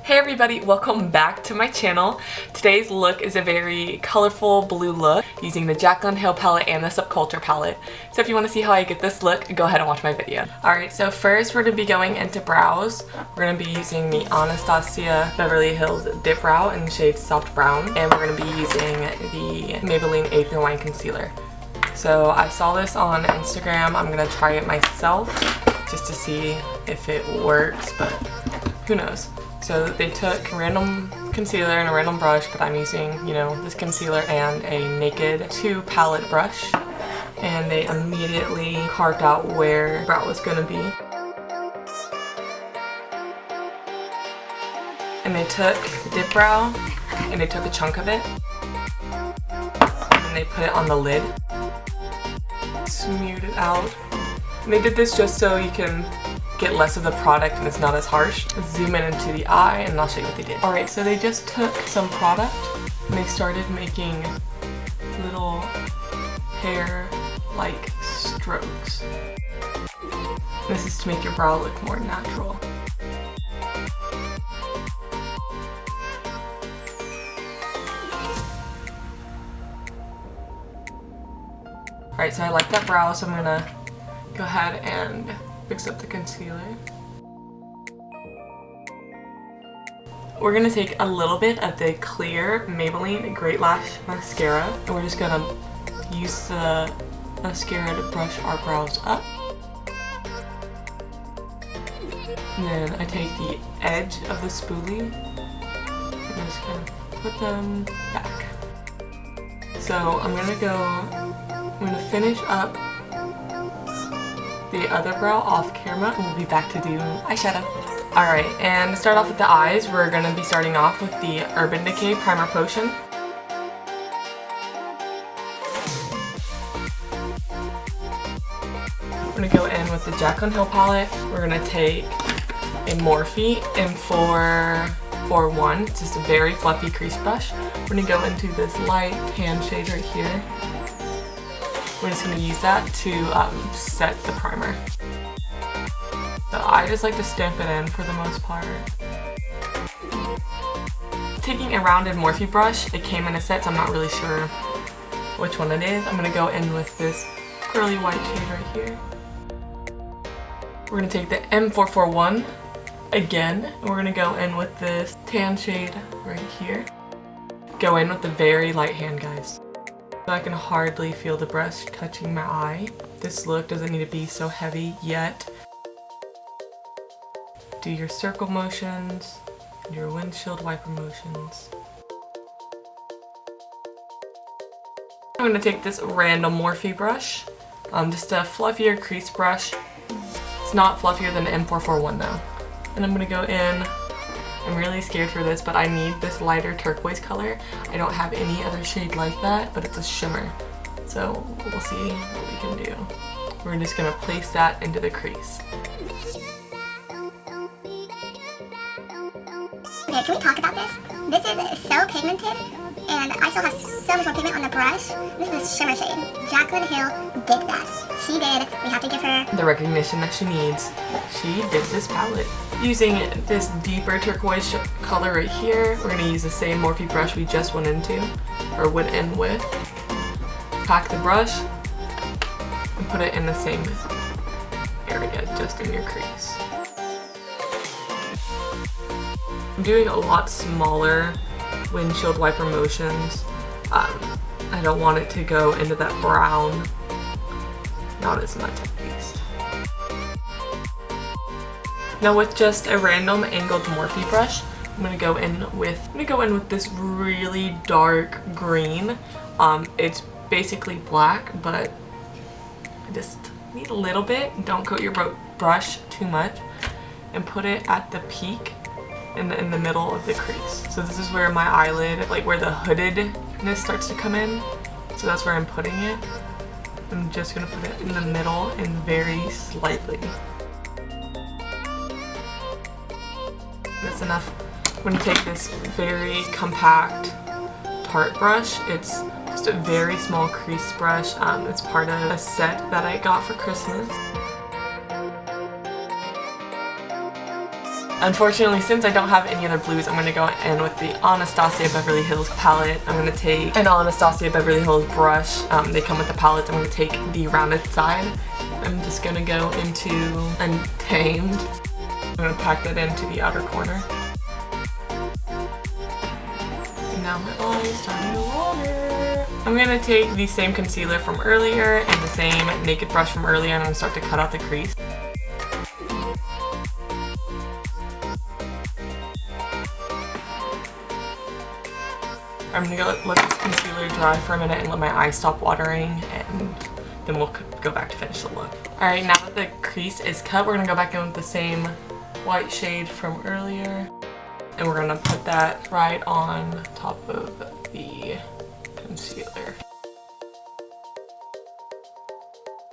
Hey everybody, welcome back to my channel. Today's look is a very colorful blue look using the Jaclyn Hill palette and the Subculture palette. So if you want to see how I get this look, go ahead and watch my video. Alright, so first we're going to be going into brows. We're going to be using the Anastasia Beverly Hills Dip Brow in the shade Soft Brown, and we're going to be using the Maybelline Acre Wine Concealer. So I saw this on Instagram. I'm going to try it myself just to see if it works, but who knows. So they took random concealer and a random brush, but I'm using, this concealer and a Naked 2 palette brush. And they immediately carved out where the brow was going to be. And they took Dip Brow and they took a chunk of it. And they put it on the lid. Smeared it out. And they did this just so you can get less of the product and it's not as harsh. Let's zoom in into the eye and I'll show you what they did. Alright, so they just took some product and they started making little hair-like strokes. This is to make your brow look more natural. Alright, so I like that brow, so I'm gonna go ahead and fix up the concealer. We're going to take a little bit of the clear Maybelline Great Lash Mascara and we're just going to use the mascara to brush our brows up. And then I take the edge of the spoolie and I'm just going to put them back. So I'm going to finish up the other brow off camera and we'll be back to do eyeshadow. Alright, and to start off with the eyes, we're going to be starting off with the Urban Decay Primer Potion. We're going to go in with the Jaclyn Hill palette. We're going to take a Morphe M441, it's just a very fluffy crease brush. We're going to go into this light tan shade right here. We're just going to use that to set the primer. So I just like to stamp it in for the most part. Taking a rounded Morphe brush, it came in a set, so I'm not really sure which one it is. I'm going to go in with this curly white shade right here. We're going to take the M441 again, and we're going to go in with this tan shade right here. Go in with the very light hand, guys. So I can hardly feel the brush touching my eye. This look doesn't need to be so heavy yet. Do your circle motions, your windshield wiper motions. I'm going to take this random Morphe brush, just a fluffier crease brush. It's not fluffier than the M441 though. And I'm going to go in. I'm really scared for this, but I need this lighter turquoise color. I don't have any other shade like that, but it's a shimmer. So we'll see what we can do. We're just going to place that into the crease. Okay, can we talk about this? This is so pigmented, and I still have so much more pigment on the brush. This is a shimmer shade. Jaclyn Hill did that. She did. We have to give her the recognition that she needs. She did this palette. Using this deeper turquoise color right here, we're going to use the same Morphe brush we just went in with. Pack the brush and put it in the same area, just in your crease. I'm doing a lot smaller windshield wiper motions. I don't want it to go into that brown. Not as much at least. Now with just a random angled Morphe brush, I'm gonna go in with this really dark green. It's basically black, but I just need a little bit. Don't coat your brush too much, and put it at the peak in the middle of the crease. So this is where my eyelid, like where the hoodedness starts to come in. So that's where I'm putting it. I'm just gonna put it in the middle and very slightly. That's enough. I'm going to take this very compact Tarte brush. It's just a very small crease brush. It's part of a set that I got for Christmas. Unfortunately, since I don't have any other blues, I'm going to go in with the Anastasia Beverly Hills palette. I'm going to take an Anastasia Beverly Hills brush. They come with the palettes. I'm going to take the rounded side. I'm just going to go into Untamed. I'm going to pack that into the outer corner. And now my eyes starting to water. I'm going to take the same concealer from earlier and the same naked brush from earlier, and I'm going to start to cut out the crease. I'm going to let this concealer dry for a minute and let my eyes stop watering, and then we'll go back to finish the look. Alright, now that the crease is cut, we're going to go back in with the same white shade from earlier, and we're going to put that right on top of the concealer.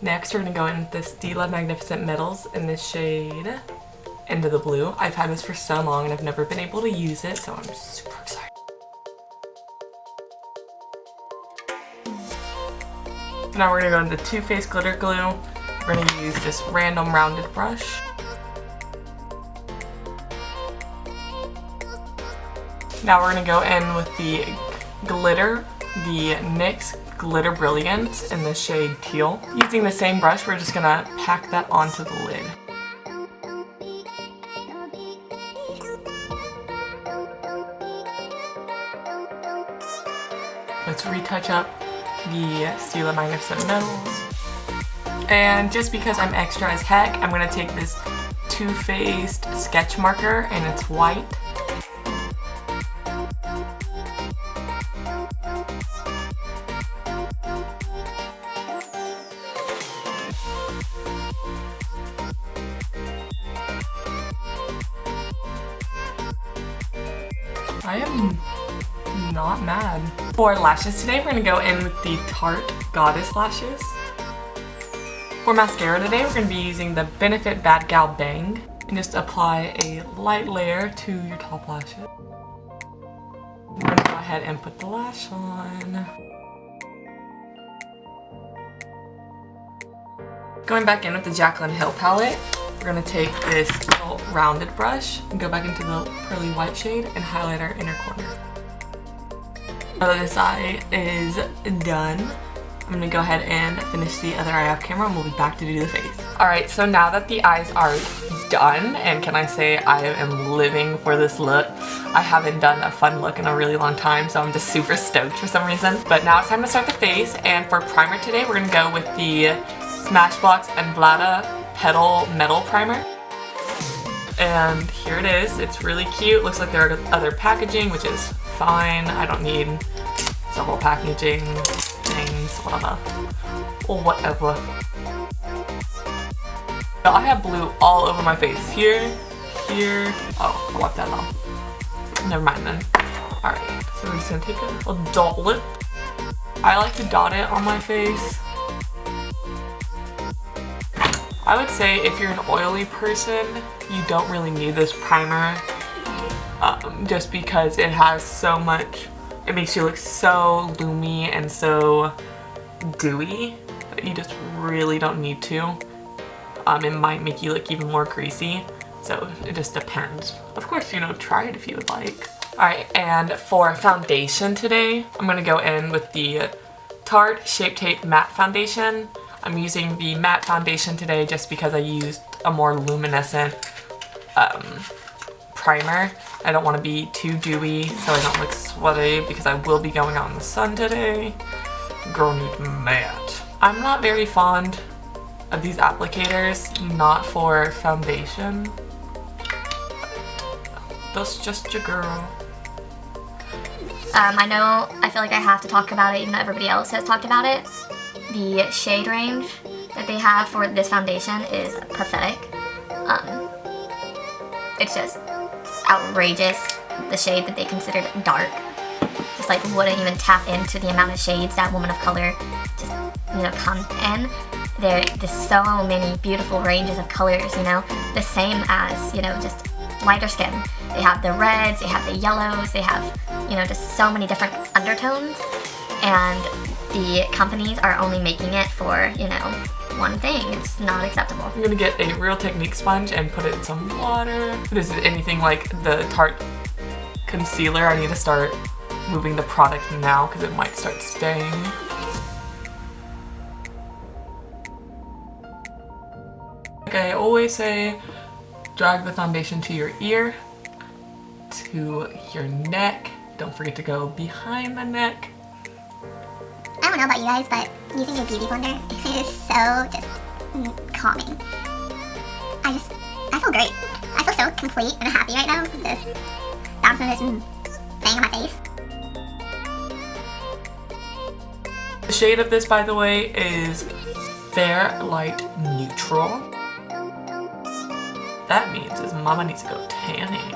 Next, we're going to go in with the Stila Magnificent Metals in this shade, Into the Blue. I've had this for so long and I've never been able to use it, so I'm super excited. Now we're going to go into Too Faced Glitter Glue. We're going to use this random rounded brush. Now we're going to go in with the glitter, the NYX Glitter Brilliance in the shade Teal. Using the same brush, we're just going to pack that onto the lid. Let's retouch up the Stila Magnificent Metals. And just because I'm extra as heck, I'm going to take this Too Faced sketch marker, and it's white. I am not mad. For lashes today, we're going to go in with the Tarte Goddess lashes. For mascara today, we're going to be using the Benefit Bad Gal Bang, and just apply a light layer to your top lashes. I'm going to go ahead and put the lash on. Going back in with the Jaclyn Hill palette, we're going to take this little rounded brush and go back into the pearly white shade and highlight our inner corner. Now that this eye is done, I'm going to go ahead and finish the other eye off camera, and we'll be back to do the face. Alright, so now that the eyes are done, and can I say I am living for this look. I haven't done a fun look in a really long time, so I'm just super stoked for some reason. But now it's time to start the face, and for primer today, we're going to go with the Smashbox and Vlada Petal Metal Primer. And here it is. It's really cute. Looks like there are other packaging, which is fine. I don't need several packaging things, whatever. Or whatever. I have blue all over my face. Here, here. Oh, I left that off. Never mind then. Alright, so we're just gonna take a dot lip. I like to dot it on my face. I would say if you're an oily person, you don't really need this primer, just because it has so much, it makes you look so loomy and so dewy that you just really don't need to. It might make you look even more greasy, so it just depends. Of course, you know, try it if you would like. Alright, and for foundation today, I'm going to go in with the Tarte Shape Tape Matte Foundation. I'm using the matte foundation today just because I used a more luminescent primer. I don't want to be too dewy so I don't look sweaty because I will be going out in the sun today. Girl needs matte. I'm not very fond of these applicators, not for foundation. That's just your girl. I feel like I have to talk about it even though everybody else has talked about it. The shade range that they have for this foundation is pathetic. It's just outrageous, the shade that they considered dark. Just like wouldn't even tap into the amount of shades that woman of color just, you know, come in. There are just so many beautiful ranges of colors, you know, the same as, you know, just lighter skin. They have the reds, they have the yellows, they have, you know, just so many different undertones, and the companies are only making it for, you know, one thing. It's not acceptable. I'm gonna get a Real Technique sponge and put it in some water. If this is anything like the Tarte concealer, I need to start moving the product now because it might start staying. Like I always say, drag the foundation to your ear, to your neck. Don't forget to go behind the neck. I don't know about you guys, but using a beauty blender is so just calming. I feel great. I feel so complete and happy right now. Just bouncing this thing on my face. The shade of this, by the way, is Fair Light Neutral. That means is Mama needs to go tanning.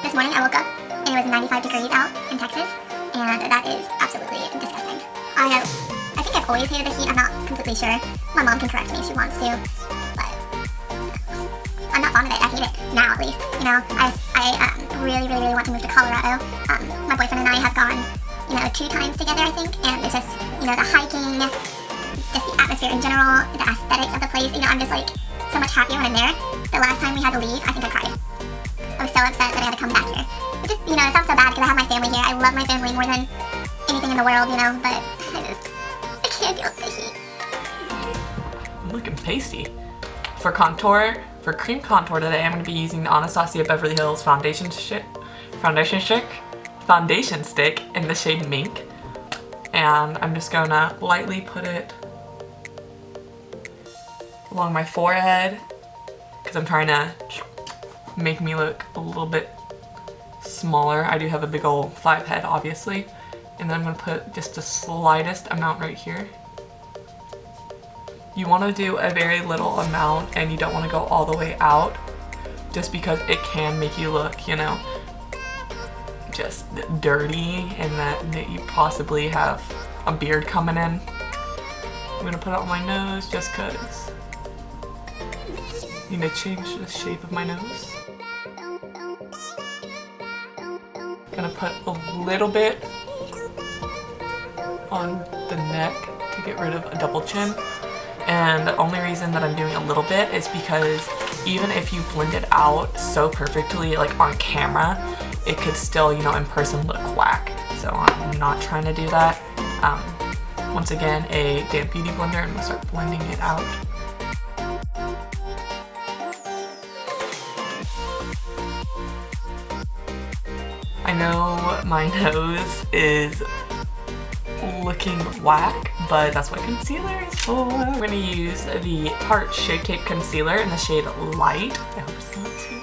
This morning I woke up and it was 95 degrees out in Texas, and that is absolutely disgusting. I think I've always hated the heat. I'm not completely sure. My mom can correct me if she wants to, but I'm not fond of it. I hate it now, at least. You know, I really want to move to Colorado. My boyfriend and I have gone, 2 times together, I think, and it's just, the hiking, just the atmosphere in general, the aesthetics of the place. I'm just like so much happier when I'm there. The last time we had to leave, I think I cried. I was so upset that I had to come back here. It just, it sounds so bad because I have my family here. I love my family more than anything in the world, but I can't deal with the heat. I'm looking pasty. For contour, for cream contour today, I'm going to be using the Anastasia Beverly Hills foundation stick in the shade Mink. And I'm just going to lightly put it along my forehead because I'm trying to make me look a little bit smaller. I do have a big old 5 head, obviously. And then I'm going to put just the slightest amount right here. You want to do a very little amount and you don't want to go all the way out just because it can make you look, just dirty and that you possibly have a beard coming in. I'm going to put it on my nose just because I need to change the shape of my nose. Gonna put a little bit on the neck to get rid of a double chin. And the only reason that I'm doing a little bit is because even if you blend it out so perfectly, like on camera, it could still, in person look whack. So I'm not trying to do that. Once again, a damp beauty blender, and we'll start blending it out. I know my nose is looking whack, but that's what concealer is for. I'm going to use the Tarte Shape Tape Concealer in the shade Light. I hope it's not too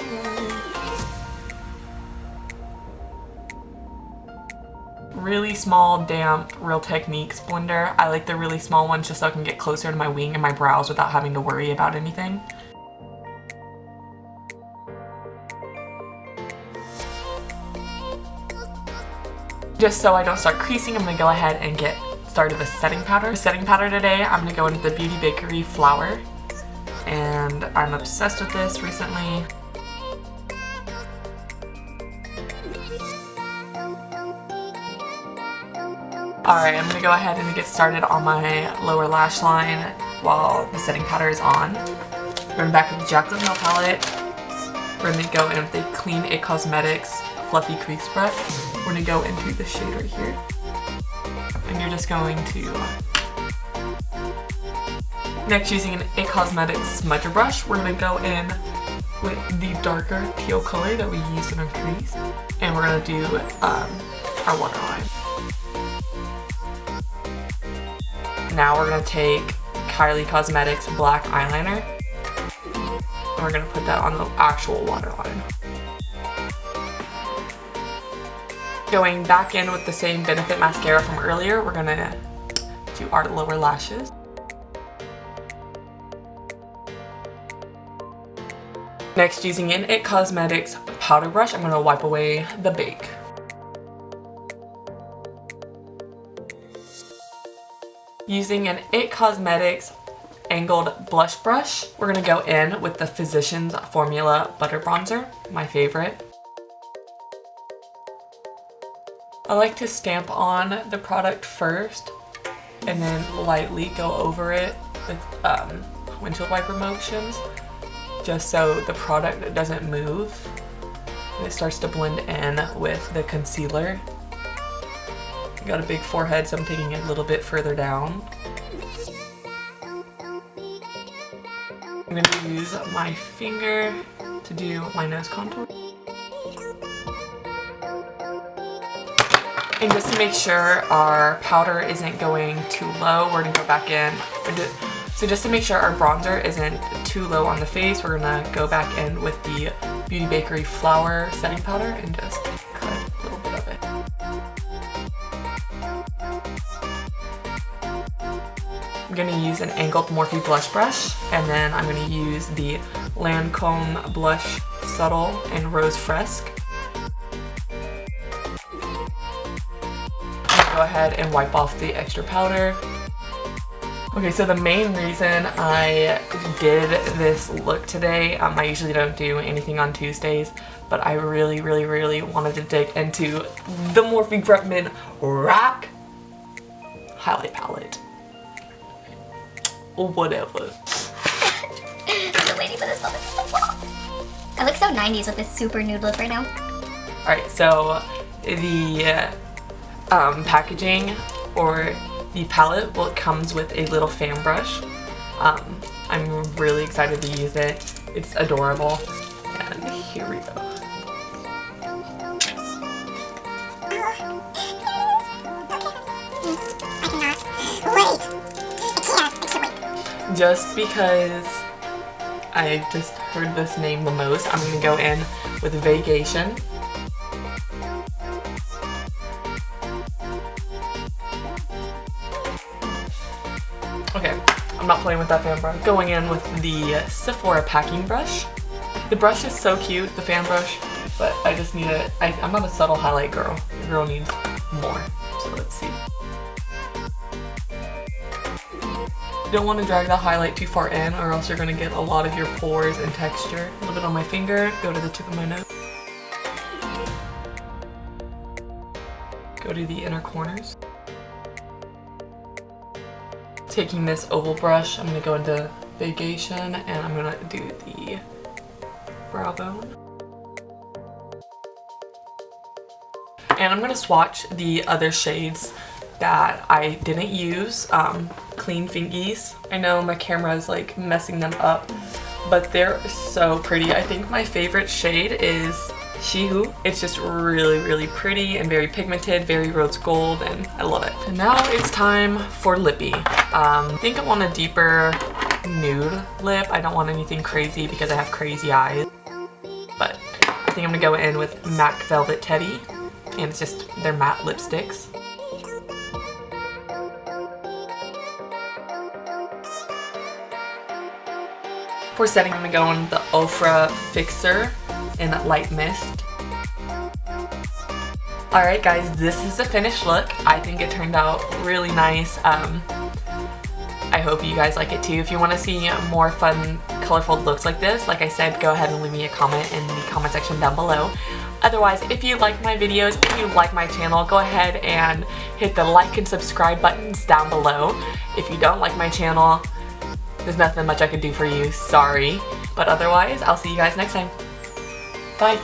light. Really small, damp, Real Techniques blender. I like the really small ones just so I can get closer to my wing and my brows without having to worry about anything. Just so I don't start creasing, I'm going to go ahead and get started with setting powder. For setting powder today, I'm going to go into the Beauty Bakerie Flower. And I'm obsessed with this recently. Alright, I'm going to go ahead and get started on my lower lash line while the setting powder is on. We're going back with the Jaclyn nail palette. We're going to go in with the Clean It Cosmetics Fluffy Crease Brush. We're going to go into the shade right here. And you're just going to... Next, using an It Cosmetics smudger brush, we're going to go in with the darker teal color that we used in our crease. And we're going to do our waterline. Now we're going to take Kylie Cosmetics black eyeliner. And we're going to put that on the actual waterline. Going back in with the same Benefit mascara from earlier, we're going to do our lower lashes. Next, using an It Cosmetics powder brush, I'm going to wipe away the bake. Using an It Cosmetics angled blush brush, we're going to go in with the Physicians Formula Butter Bronzer, my favorite. I like to stamp on the product first and then lightly go over it with windshield wiper motions, just so the product doesn't move and it starts to blend in with the concealer. I got a big forehead, so I'm taking it a little bit further down. I'm going to use my finger to do my nose contour. And just to make sure our powder isn't going too low, we're going to go back in. So just to make sure our bronzer isn't too low on the face, we're going to go back in with the Beauty Bakerie Flower Setting Powder and just cut a little bit of it. I'm going to use an angled Morphe blush brush, and then I'm going to use the Lancome Blush Subtle in Rose Fresque. Go ahead and wipe off the extra powder. Okay, so the main reason I did this look today, I usually don't do anything on Tuesdays, but I really wanted to dig into the Morphe Bretman Rock highlight palette. Whatever. I've been waiting for this moment so long. I look so 90s with this super nude look right now. Alright, so the packaging or the palette, well, it comes with a little fan brush. I'm really excited to use it. It's adorable. And here we go. Just because I just heard this name the most, I'm going to go in with Vacation. Okay, I'm not playing with that fan brush. Going in with the Sephora packing brush. The brush is so cute, the fan brush, but I just need it. I'm not a subtle highlight girl. The girl needs more. So let's see. You don't want to drag the highlight too far in, or else you're going to get a lot of your pores and texture. A little bit on my finger, go to the tip of my nose. Go to the inner corners. Taking this oval brush, I'm going to go into Vacation, and I'm going to do the brow bone. And I'm going to swatch the other shades that I didn't use, Clean Fingies. I know my camera is like messing them up, but they're so pretty. I think my favorite shade is Shihu. It's just really pretty and very pigmented, very rose gold, and I love it. And now it's time for lippy. I think I want a deeper nude lip. I don't want anything crazy because I have crazy eyes. But I think I'm gonna go in with MAC Velvet Teddy, and it's just their matte lipsticks. For setting, I'm gonna go in the Ofra Fixer in Light Mist. Alright guys, this is the finished look. I think it turned out really nice. I hope you guys like it too. If you want to see more fun, colorful looks like this, like I said, go ahead and leave me a comment in the comment section down below. Otherwise, if you like my videos, if you like my channel, go ahead and hit the like and subscribe buttons down below. If you don't like my channel, there's nothing much I can do for you, sorry. But otherwise, I'll see you guys next time. Bye.